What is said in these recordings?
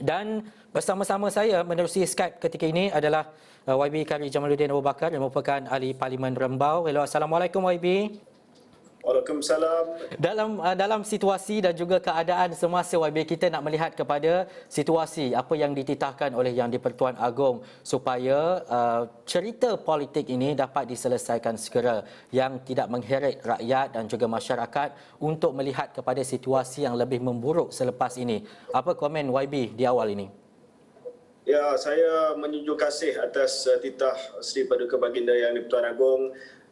Dan bersama-sama saya menerusi Skype ketika ini adalah YB Kari Jamaluddin Abu Bakar yang merupakan Ahli Parlimen Rembau. Hello, Assalamualaikum YB. Waalaikumsalam. Dalam situasi dan juga keadaan semasa YB, kita nak melihat kepada situasi apa yang dititahkan oleh Yang di-Pertuan Agong supaya cerita politik ini dapat diselesaikan segera, yang tidak mengheret rakyat dan juga masyarakat untuk melihat kepada situasi yang lebih memburuk selepas ini. Apa komen YB di awal ini? Ya, saya menjunjung kasih atas titah Sri Paduka Baginda Yang di-Pertuan Agong,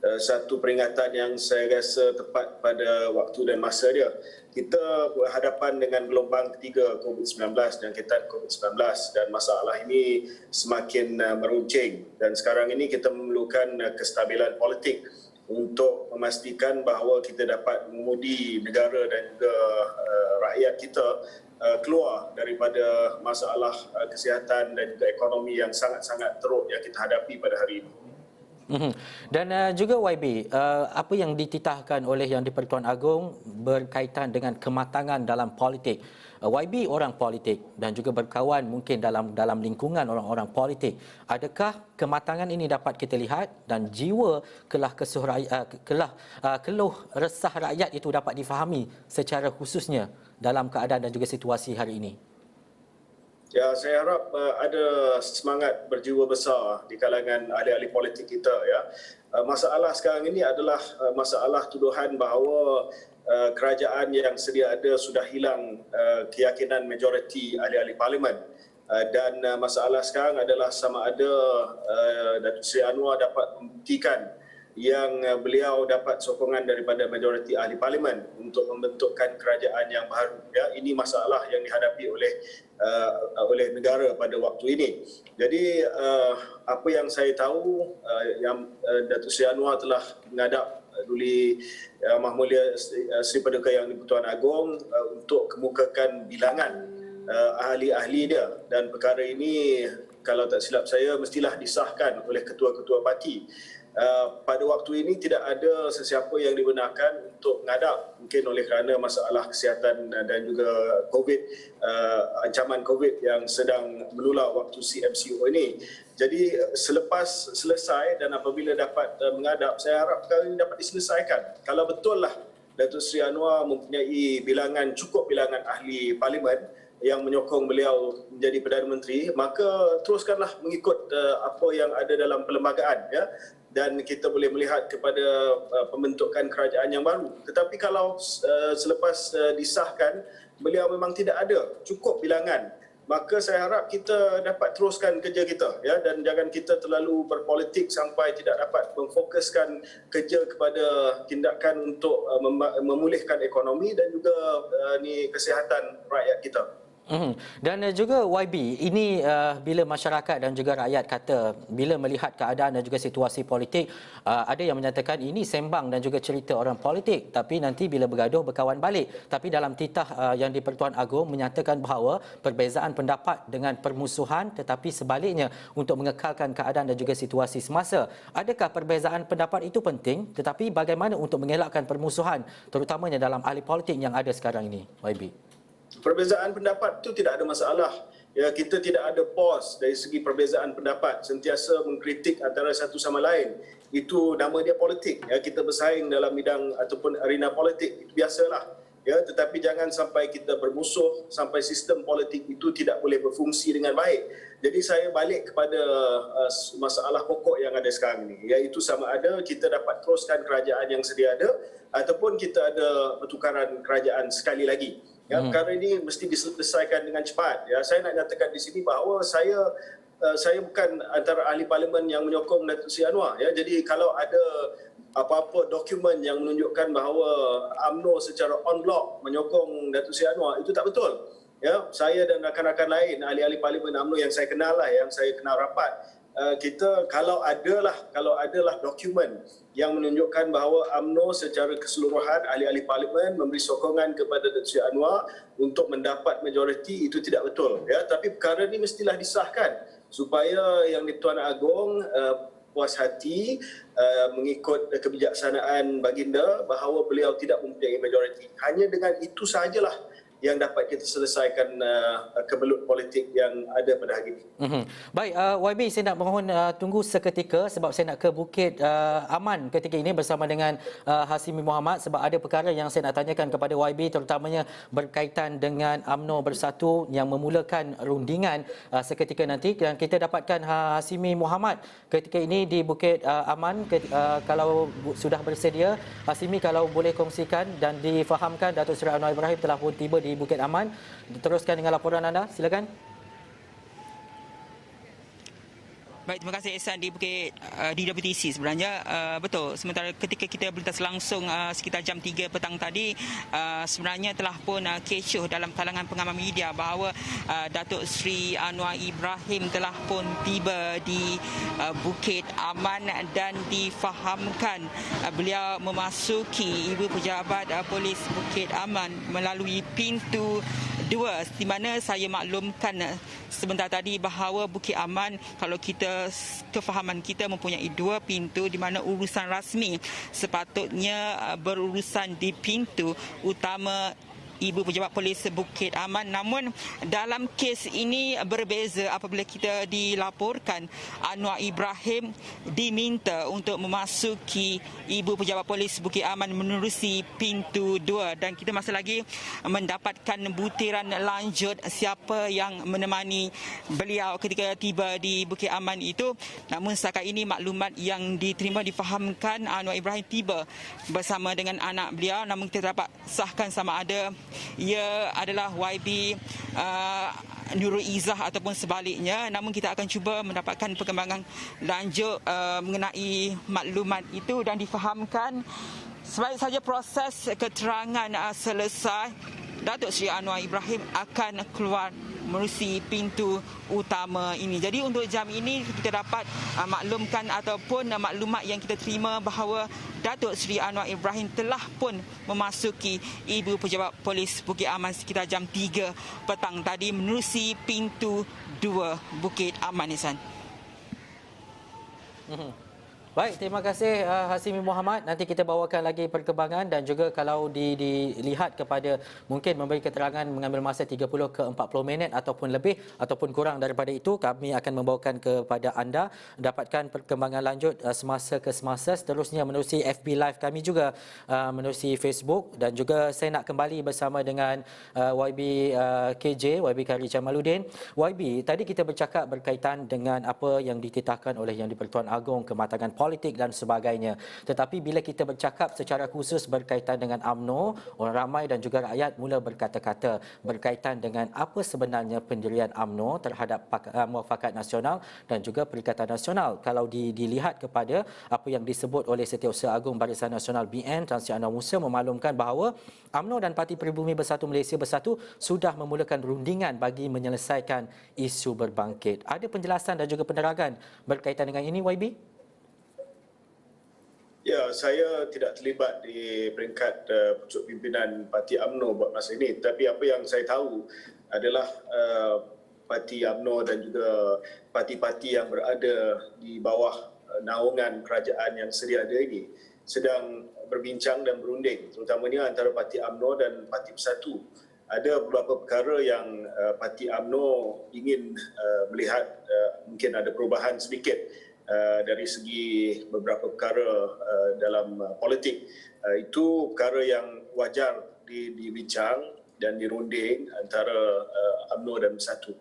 satu peringatan yang saya rasa tepat pada waktu dan masa dia. Kita berhadapan dengan gelombang ketiga COVID-19, jangkitan COVID-19, dan masalah ini semakin meruncing. Dan sekarang ini kita memerlukan kestabilan politik untuk memastikan bahawa kita dapat mengundi negara dan juga rakyat kita keluar daripada masalah kesihatan dan juga ekonomi yang sangat-sangat teruk yang kita hadapi pada hari ini. Dan juga YB, apa yang dititahkan oleh Yang di-Pertuan Agong berkaitan dengan kematangan dalam politik. YB orang politik dan juga berkawan mungkin dalam lingkungan orang-orang politik. Adakah kematangan ini dapat kita lihat dan jiwa keluh resah rakyat itu dapat difahami secara khususnya dalam keadaan dan juga situasi hari ini? Ya, saya harap ada semangat berjiwa besar di kalangan ahli-ahli politik kita. Ya, masalah sekarang ini adalah masalah tuduhan bahawa kerajaan yang sedia ada sudah hilang keyakinan majoriti ahli-ahli parlimen. Dan masalah sekarang adalah sama ada Datuk Seri Anwar dapat membuktikan yang beliau dapat sokongan daripada majoriti ahli parlimen untuk membentukkan kerajaan yang baru. Ya, ini masalah yang dihadapi oleh negara pada waktu ini. Jadi apa yang saya tahu, yang Datuk Seri Anwar telah menghadap Duli Yang Mulia Sri Paduka Yang di-Pertuan Agong untuk kemukakan bilangan ahli-ahli dia, dan perkara ini kalau tak silap saya mestilah disahkan oleh ketua-ketua parti. Pada waktu ini tidak ada sesiapa yang dibenarkan untuk menghadap, mungkin oleh kerana masalah kesihatan dan juga COVID, ancaman COVID yang sedang menular waktu CMCO ini. Jadi selepas selesai dan apabila dapat menghadap, saya harap perkara ini dapat diselesaikan. Kalau betul lah Datuk Seri Anwar mempunyai cukup bilangan ahli parlimen yang menyokong beliau menjadi Perdana Menteri, maka teruskanlah mengikut apa yang ada dalam perlembagaan, ya, dan kita boleh melihat kepada pembentukan kerajaan yang baru. Tetapi kalau selepas disahkan beliau memang tidak ada cukup bilangan, maka saya harap kita dapat teruskan kerja kita, ya, dan jangan kita terlalu berpolitik sampai tidak dapat memfokuskan kerja kepada tindakan untuk memulihkan ekonomi dan juga kesihatan rakyat kita. Dan juga YB, ini bila masyarakat dan juga rakyat kata, bila melihat keadaan dan juga situasi politik, ada yang menyatakan ini sembang dan juga cerita orang politik, tapi nanti bila bergaduh berkawan balik. Tapi dalam titah Yang di-Pertuan Agong menyatakan bahawa perbezaan pendapat dengan permusuhan, tetapi sebaliknya untuk mengekalkan keadaan dan juga situasi semasa. Adakah perbezaan pendapat itu penting, tetapi bagaimana untuk mengelakkan permusuhan, terutamanya dalam ahli politik yang ada sekarang ini, YB? Perbezaan pendapat itu tidak ada masalah. Ya, kita tidak ada pause dari segi perbezaan pendapat, sentiasa mengkritik antara satu sama lain. Itu nama dia politik. Ya, kita bersaing dalam bidang ataupun arena politik, itu biasalah. Ya, tetapi jangan sampai kita bermusuh, sampai sistem politik itu tidak boleh berfungsi dengan baik. Jadi saya balik kepada masalah pokok yang ada sekarang ini, iaitu sama ada kita dapat teruskan kerajaan yang sedia ada ataupun kita ada pertukaran kerajaan sekali lagi. Ya, perkara ini mesti diselesaikan dengan cepat. Ya, saya nak nyatakan di sini bahawa saya bukan antara ahli parlimen yang menyokong Datuk Seri Anwar. Ya, jadi kalau ada apa-apa dokumen yang menunjukkan bahawa UMNO secara on block menyokong Datuk Seri Anwar, itu tak betul. Ya, saya dan rakan-rakan lain ahli-ahli parlimen UMNO yang saya kenal lah, yang saya kenal rapat, kita kalau adalah dokumen yang menunjukkan bahawa UMNO secara keseluruhan ahli-ahli parlimen memberi sokongan kepada Datuk Seri Anwar untuk mendapat majoriti, itu tidak betul, ya. Tapi perkara ini mestilah disahkan supaya Yang di-Pertuan Agong puas hati mengikut kebijaksanaan baginda bahawa beliau tidak mempunyai majoriti. Hanya dengan itu sahajalah yang dapat kita selesaikan kemelut politik yang ada pada hari ini. Baik, YB, saya nak mohon tunggu seketika sebab saya nak ke Bukit Aman ketika ini bersama dengan Hasimi Mohamad sebab ada perkara yang saya nak tanyakan kepada YB terutamanya berkaitan dengan UMNO Bersatu yang memulakan rundingan seketika nanti, dan kita dapatkan Hasimi Mohamad ketika ini di Bukit Aman. Kalau sudah bersedia, Hasimi kalau boleh kongsikan dan difahamkan Datuk Seri Anwar Ibrahim telah pun tiba di Bukit Aman. Teruskan dengan laporan anda, silakan. Baik, terima kasih Ehsan di Bukit di WTC sebenarnya betul. Sementara ketika kita berlintas langsung sekitar jam 3 petang tadi, sebenarnya telah pun kecoh dalam kalangan pengamal media bahawa Datuk Seri Anwar Ibrahim telah pun tiba di Bukit Aman dan difahamkan beliau memasuki Ibu Pejabat Polis Bukit Aman melalui pintu 2, di mana saya maklumkan sebentar tadi bahawa Bukit Aman, kalau kefahaman kita mempunyai 2 pintu di mana urusan rasmi sepatutnya berurusan di pintu utama Ibu Pejabat Polis Bukit Aman. Namun dalam kes ini berbeza apabila kita dilaporkan Anwar Ibrahim diminta untuk memasuki Ibu Pejabat Polis Bukit Aman menerusi pintu 2, dan kita masih lagi mendapatkan butiran lanjut siapa yang menemani beliau ketika tiba di Bukit Aman itu. Namun setakat ini maklumat yang diterima difahamkan Anwar Ibrahim tiba bersama dengan anak beliau, namun kita dapat sahkan sama ada ia adalah YB Nurul Izzah ataupun sebaliknya. Namun kita akan cuba mendapatkan perkembangan lanjut mengenai maklumat itu, dan difahamkan sebaik saja proses keterangan selesai, Datuk Seri Anwar Ibrahim akan keluar menerusi pintu utama ini. Jadi untuk jam ini kita dapat maklumkan ataupun maklumat yang kita terima bahawa Datuk Seri Anwar Ibrahim telah pun memasuki Ibu Pejabat Polis Bukit Aman sekitar jam 3 petang tadi menerusi pintu 2 Bukit Aman, Ihsan. Baik, terima kasih Hasimi Mohamad. Nanti kita bawakan lagi perkembangan, dan juga kalau dilihat kepada mungkin memberi keterangan mengambil masa 30 ke 40 minit ataupun lebih ataupun kurang daripada itu, kami akan membawakan kepada anda dapatkan perkembangan lanjut semasa ke semasa. Seterusnya menerusi FB Live kami juga, menerusi Facebook, dan juga saya nak kembali bersama dengan YB KJ, YB Kari Jamaluddin. YB, tadi kita bercakap berkaitan dengan apa yang dititahkan oleh Yang di-Pertuan Agong, kematangan politik dan sebagainya. Tetapi bila kita bercakap secara khusus berkaitan dengan UMNO, orang ramai dan juga rakyat mula berkata-kata berkaitan dengan apa sebenarnya pendirian UMNO terhadap Muafakat Nasional dan juga Perikatan Nasional. Kalau dilihat kepada apa yang disebut oleh Setiausaha Agung Barisan Nasional BN, Tan Sri Anwar Musa memaklumkan bahawa UMNO dan Parti Pribumi Bersatu Malaysia Bersatu sudah memulakan rundingan bagi menyelesaikan isu berbangkit. Ada penjelasan dan juga penerangan berkaitan dengan ini, YB? Ya, saya tidak terlibat di peringkat pucuk pimpinan Parti UMNO buat masa ini. Tapi apa yang saya tahu adalah Parti UMNO dan juga parti-parti yang berada di bawah naungan kerajaan yang sedia ada ini sedang berbincang dan berunding, terutamanya antara Parti UMNO dan Parti Bersatu. Ada beberapa perkara yang Parti UMNO ingin melihat mungkin ada perubahan sedikit dari segi beberapa perkara dalam politik. Itu perkara yang wajar dibincang dan dirunding antara UMNO dan Bersatu.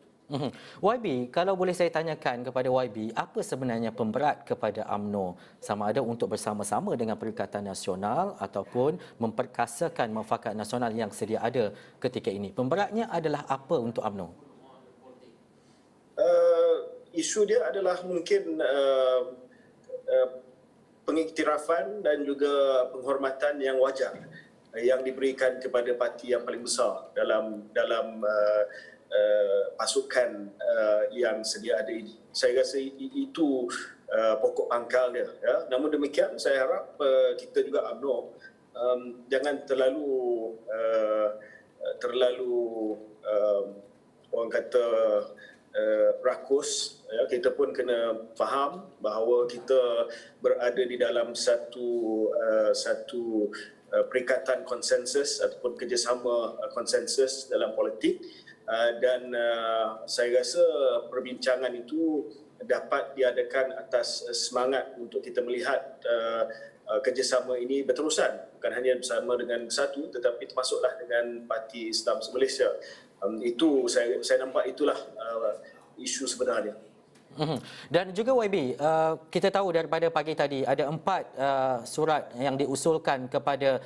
YB, kalau boleh saya tanyakan kepada YB, apa sebenarnya pemberat kepada UMNO, sama ada untuk bersama-sama dengan Perikatan Nasional ataupun memperkasakan Muafakat Nasional yang sedia ada ketika ini? Pemberatnya adalah apa untuk UMNO? Isu dia adalah mungkin pengiktirafan dan juga penghormatan yang wajar yang diberikan kepada parti yang paling besar dalam pasukan yang sedia ada ini. Saya rasa itu pokok pangkal dia. Ya. Namun demikian, saya harap kita juga UMNO jangan terlalu orang kata rakus. Ya, kita pun kena faham bahawa kita berada di dalam satu perikatan konsensus ataupun kerjasama konsensus dalam politik. Dan saya rasa perbincangan itu dapat diadakan atas semangat untuk kita melihat kerjasama ini berterusan, bukan hanya bersama dengan Bersatu tetapi termasuklah dengan Parti Islam Malaysia. Itu saya nampak itulah isu sebenarnya. Dan juga YB, kita tahu daripada pagi tadi ada 4 surat yang diusulkan kepada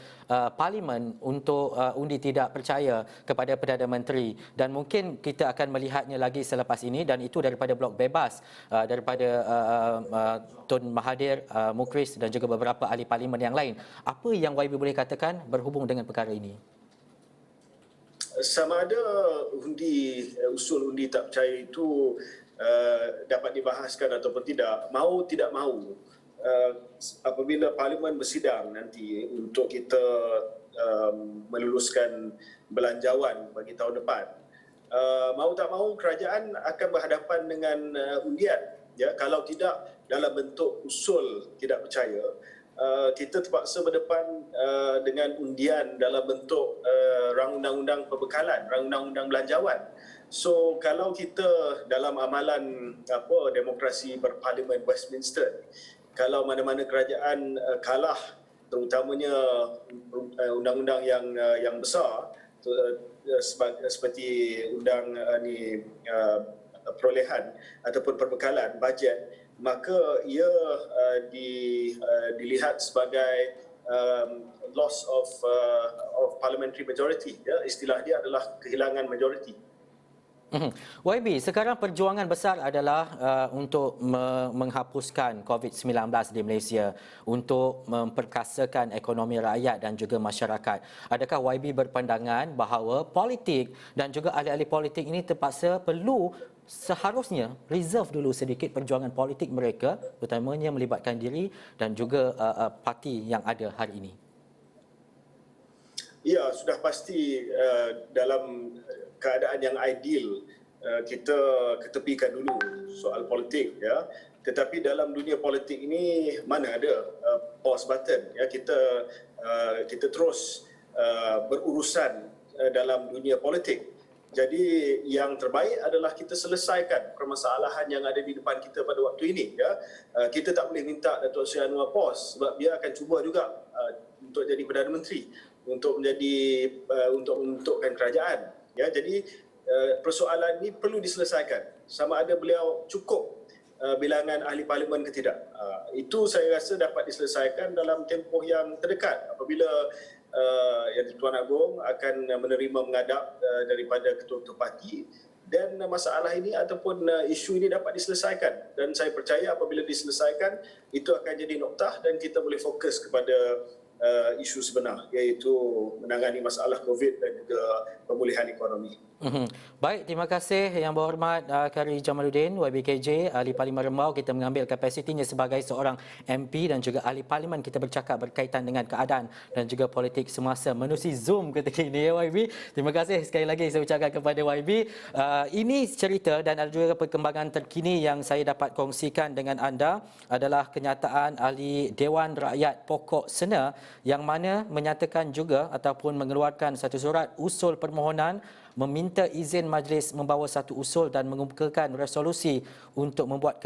Parlimen untuk undi tidak percaya kepada Perdana Menteri, dan mungkin kita akan melihatnya lagi selepas ini, dan itu daripada blok bebas daripada Tun Mahathir, Mukhriz dan juga beberapa ahli Parlimen yang lain. Apa yang YB boleh katakan berhubung dengan perkara ini? Sama ada usul undi tak percaya itu dapat dibahaskan ataupun tidak, tidak mahu, apabila Parlimen bersidang nanti untuk kita meluluskan belanjawan bagi tahun depan, mahu tak mahu kerajaan akan berhadapan dengan undian. Ya, kalau tidak dalam bentuk usul tidak percaya, kita terpaksa berdepan dengan undian dalam bentuk rang undang-undang perbekalan, rang undang-undang belanjawan. So kalau kita dalam amalan demokrasi berparlimen Westminster, kalau mana-mana kerajaan kalah, terutamanya undang-undang yang besar seperti undang perolehan ataupun perbekalan bajet, maka ia dilihat sebagai loss of parliamentary majority. Ya, istilah dia adalah kehilangan majoriti. YB, sekarang perjuangan besar adalah untuk menghapuskan COVID-19 di Malaysia, untuk memperkasakan ekonomi rakyat dan juga masyarakat. Adakah YB berpandangan bahawa politik dan juga ahli-ahli politik ini terpaksa seharusnya reserve dulu sedikit perjuangan politik mereka, terutamanya melibatkan diri dan juga parti yang ada hari ini? Ya, sudah pasti dalam keadaan yang ideal kita ketepikan dulu soal politik, ya. Tetapi dalam dunia politik ini mana ada pause button, ya. Kita terus berurusan dalam dunia politik. Jadi yang terbaik adalah kita selesaikan permasalahan yang ada di depan kita pada waktu ini, ya. Kita tak boleh minta Datuk Seri Anwar pause sebab dia akan cuba juga untuk jadi Perdana Menteri, untuk membentukkan kerajaan. Ya, jadi persoalan ini perlu diselesaikan. Sama ada beliau cukup bilangan ahli parlimen ke tidak. Itu saya rasa dapat diselesaikan dalam tempoh yang terdekat apabila Yang di-Tuan Agong akan menerima mengadap daripada ketua-ketua parti, dan masalah ini ataupun isu ini dapat diselesaikan. Dan saya percaya apabila diselesaikan, itu akan jadi noktah dan kita boleh fokus kepada isu sebenar, iaitu menangani masalah COVID dan juga pemulihan ekonomi. Baik, terima kasih Yang Berhormat Khairi Jamaluddin, YBKJ, Ahli Parlimen Rembau. Kita mengambil kapasitinya sebagai seorang MP dan juga Ahli Parlimen. Kita bercakap berkaitan dengan keadaan dan juga politik semasa menerusi Zoom ketika ini, ya YB. Terima kasih sekali lagi saya ucapkan kepada YB. Ini cerita dan ada juga perkembangan terkini yang saya dapat kongsikan dengan anda adalah kenyataan Ahli Dewan Rakyat Pokok Sena yang mana menyatakan juga ataupun mengeluarkan satu surat usul permohonan meminta izin majlis membawa satu usul dan mengemukakan resolusi untuk membuat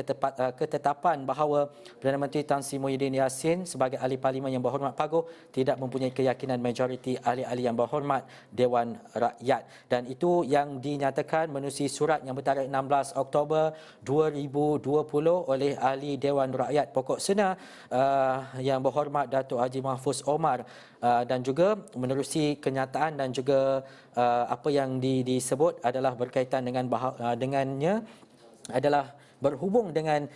ketetapan bahawa Perdana Menteri Tan Sri Muhyiddin Yassin sebagai ahli parlimen yang berhormat paguh tidak mempunyai keyakinan majoriti ahli-ahli yang berhormat Dewan Rakyat. Dan itu yang dinyatakan menerusi surat yang bertarikh 16 Oktober 2020 oleh ahli Dewan Rakyat Pokok Sena yang berhormat Datuk Haji Mahfuz Omar, dan juga menerusi kenyataan dan juga apa yang disebut adalah berkaitan dengannya adalah berhubung dengan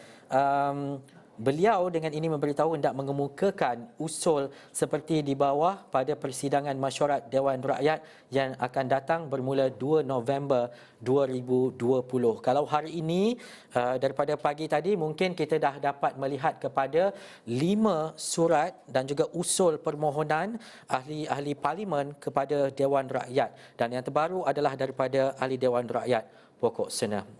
beliau dengan ini memberitahu hendak mengemukakan usul seperti di bawah pada persidangan mesyuarat Dewan Rakyat yang akan datang bermula 2 November 2020. Kalau hari ini daripada pagi tadi mungkin kita dah dapat melihat kepada 5 surat dan juga usul permohonan ahli-ahli parlimen kepada Dewan Rakyat, dan yang terbaru adalah daripada ahli Dewan Rakyat Pokok Sena.